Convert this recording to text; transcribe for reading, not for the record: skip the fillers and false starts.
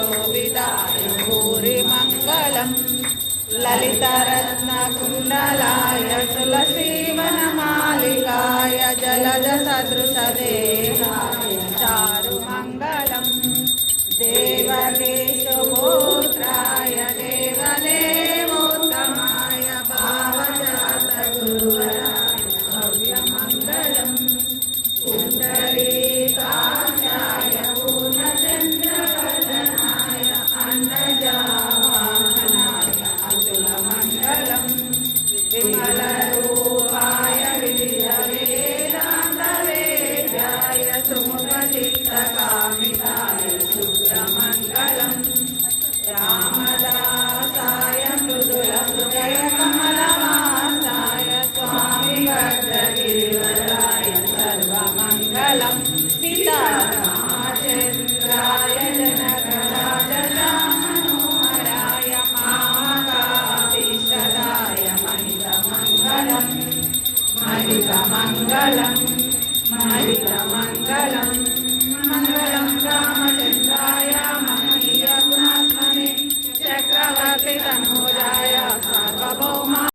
शोभिताय भूरि मङ्गलम् ललितरत्नकुण्डलाय तुलसीवनमालिकाय जलजसदृशदेहाय चारुमङ्गलम् देवकी सुपुत्राय देवदेवोत्तमाय भावजातगुरुवराय भव्यमङ्गलम् पुण्डरीकाक्षाय पूर्णचन्द्रवदनाय अन्नजावाहनाय अतुलमण्डलम् विमलरूपाय विविधवेदान्तवेद्याय सुमुखचित्तकामिताय शुक्रमङ्गलम् रामदासाय मृदुलहृदयकमलवासाय स्वामी भद्रगिरिवराय सर्वमङ्गलम् सीतारामचन्द्राय जनकराजमनोहराय मामकाभीष्टदाय महितमङ्गलम् महितमङ्गलम् महितमङ्गलम्